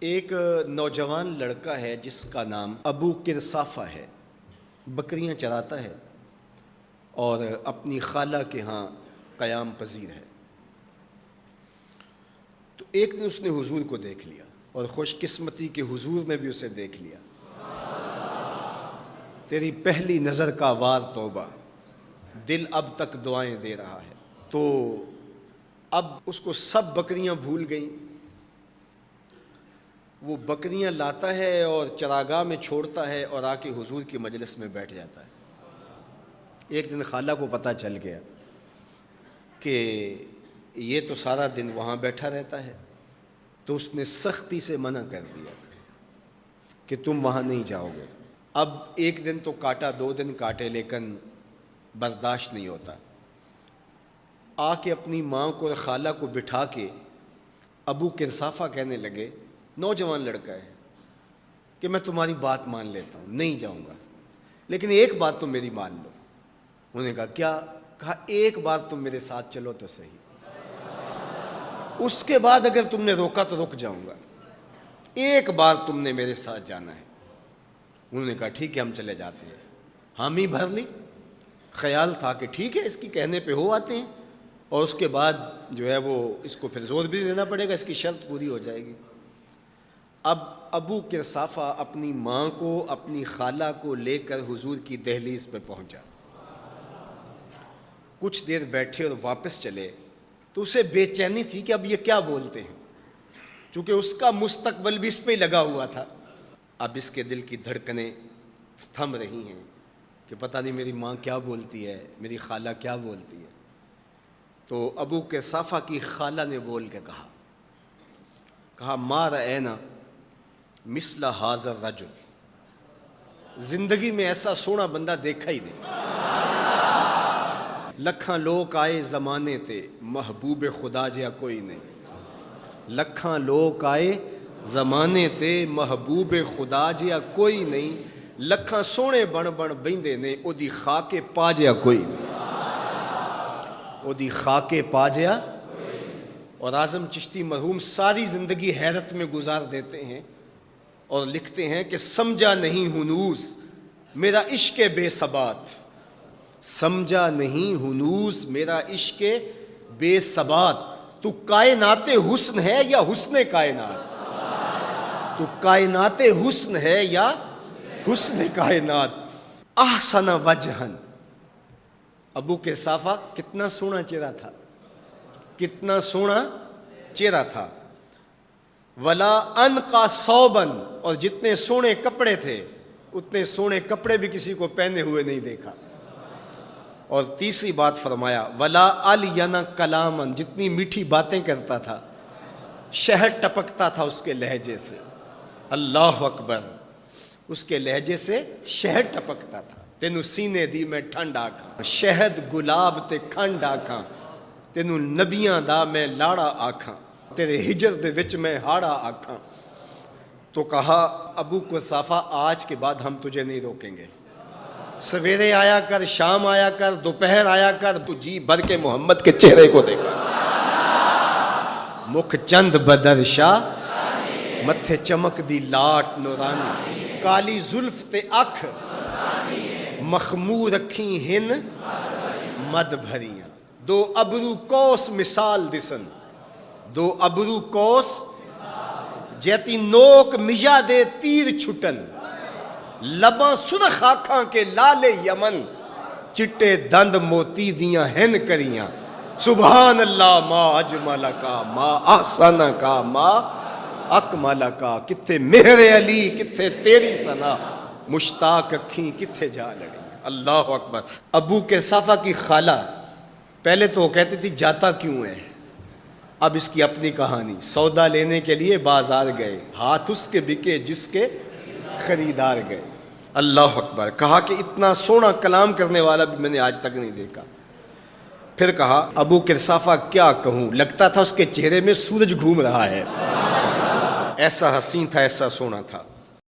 ایک نوجوان لڑکا ہے جس کا نام ابو کرصافہ ہے، بکریاں چراتا ہے اور اپنی خالہ کے ہاں قیام پذیر ہے۔ تو ایک دن اس نے حضور کو دیکھ لیا اور خوش قسمتی کے حضور نے بھی اسے دیکھ لیا۔ تیری پہلی نظر کا وار توبہ، دل اب تک دعائیں دے رہا ہے۔ تو اب اس کو سب بکریاں بھول گئیں، وہ بکریاں لاتا ہے اور چراگاہ میں چھوڑتا ہے اور آ کے حضور کی مجلس میں بیٹھ جاتا ہے۔ ایک دن خالہ کو پتہ چل گیا کہ یہ تو سارا دن وہاں بیٹھا رہتا ہے، تو اس نے سختی سے منع کر دیا کہ تم وہاں نہیں جاؤ گے۔ اب ایک دن تو کاٹا، 2 دن کاٹے، لیکن برداشت نہیں ہوتا۔ آ کے اپنی ماں کو اور خالہ کو بٹھا کے ابو کرصافہ کہنے لگے، نوجوان لڑکا ہے، کہ میں تمہاری بات مان لیتا ہوں، نہیں جاؤں گا، لیکن ایک بات تو میری مان لو۔ انہوں نے کہا کیا؟ کہا ایک بار تم میرے ساتھ چلو تو صحیح، اس کے بعد اگر تم نے روکا تو رک جاؤں گا، ایک بار تم نے میرے ساتھ جانا ہے۔ انہوں نے کہا ٹھیک ہے، ہم چلے جاتے ہیں۔ حامی بھر لی، خیال تھا کہ ٹھیک ہے اس کی کہنے پہ ہو آتے ہیں، اور اس کے بعد جو ہے وہ اس کو پھر زور بھی دینا پڑے گا، اس کی شرط پوری ہو جائے گی۔ اب ابو کرصافہ اپنی ماں کو، اپنی خالہ کو لے کر حضور کی دہلیز پہ پہنچا۔ کچھ دیر بیٹھے اور واپس چلے تو اسے بے چینی تھی کہ اب یہ کیا بولتے ہیں، چونکہ اس کا مستقبل بھی اس پہ لگا ہوا تھا۔ اب اس کے دل کی دھڑکنیں تھم رہی ہیں کہ پتہ نہیں میری ماں کیا بولتی ہے، میری خالہ کیا بولتی ہے۔ تو ابو کرصافہ کی خالہ نے بول کے کہا ما رأینا مثل ھذا الرجل، زندگی میں ایسا سونا بندہ دیکھا ہی نہیں۔ لکھاں لوگ آئے زمانے تے، محبوب خدا جیا کوئی نہیں۔ لکھاں لوگ آئے زمانے تے، محبوب خدا جیا کوئی نہیں۔ لکھاں سونے بن بن بیندے نے، او دی خاکے پا جیا کوئی نہیں۔ او دی خاکے پا جیا۔ اور اعظم چشتی مرحوم ساری زندگی حیرت میں گزار دیتے ہیں اور لکھتے ہیں کہ سمجھا نہیں ہنوز میرا عشق بے ثبات، سمجھا نہیں ہنوز میرا عشق بے ثبات، تو کائنات حسن ہے یا حسن کائنات، تو کائنات حسن ہے یا حسن کائنات۔ احسن وجہن، ابو کرصافہ کتنا سونا چہرہ تھا، کتنا سونا چہرہ تھا۔ ولا انقا ثوبن، اور جتنے سونے کپڑے تھے اتنے سونے کپڑے بھی کسی کو پہنے ہوئے نہیں دیکھا۔ اور تیسری بات فرمایا ولا الین کلامن، جتنی میٹھی باتیں کرتا تھا، شہد ٹپکتا تھا اس کے لہجے سے۔ اللہ اکبر، اس کے لہجے سے شہد ٹپکتا تھا۔ تینو سینے دی میں ٹھنڈ آکھاں، شہد گلاب تے کھنڈ آکھاں، تینو نبیاں دا میں لاڑا آکھاں، تیرے ہجر دے وچ میں ہاڑا آکھاں۔ تو کہا ابو کرصافہ آج کے بعد ہم تجھے نہیں روکیں گے، سویرے آیا کر، شام آیا کر، دوپہر آیا کر، تو جی بھر کے محمد کے چہرے کو دیکھا۔ مکھ چند بدر شاہ، متھے چمک دی لاٹ نورانی، کالی زلف تے اکھ، مخمور رکھیں ہن مد بھریاں، دو ابرو کوس مثال دسن، دو ابرو کوس جیتی نوک مجا دے تیر چھٹن، لباں سرخ آنکھاں کے لال یمن، چٹے دند موتی دیاں ہن کریاں۔ سبحان اللہ ما اجمل کا، ما احسن کا، ما اکمل کا، کتھے مہر علی کتھے تیری ثنا، مشتاق اکھیں کتھے جا لڑی۔ اللہ اکبر۔ ابو کرصافہ کی خالہ پہلے تو وہ کہتی تھی جاتا کیوں ہے، اب اس کی اپنی کہانی۔ سودا لینے کے لیے بازار گئے، ہاتھ اس کے بکے جس کے خریدار گئے۔ اللہ اکبر۔ کہا کہ اتنا سونا کلام کرنے والا بھی میں نے آج تک نہیں دیکھا۔ پھر کہا ابو کرصافہ کیا کہوں، لگتا تھا اس کے چہرے میں سورج گھوم رہا ہے، ایسا حسین تھا، ایسا سونا تھا۔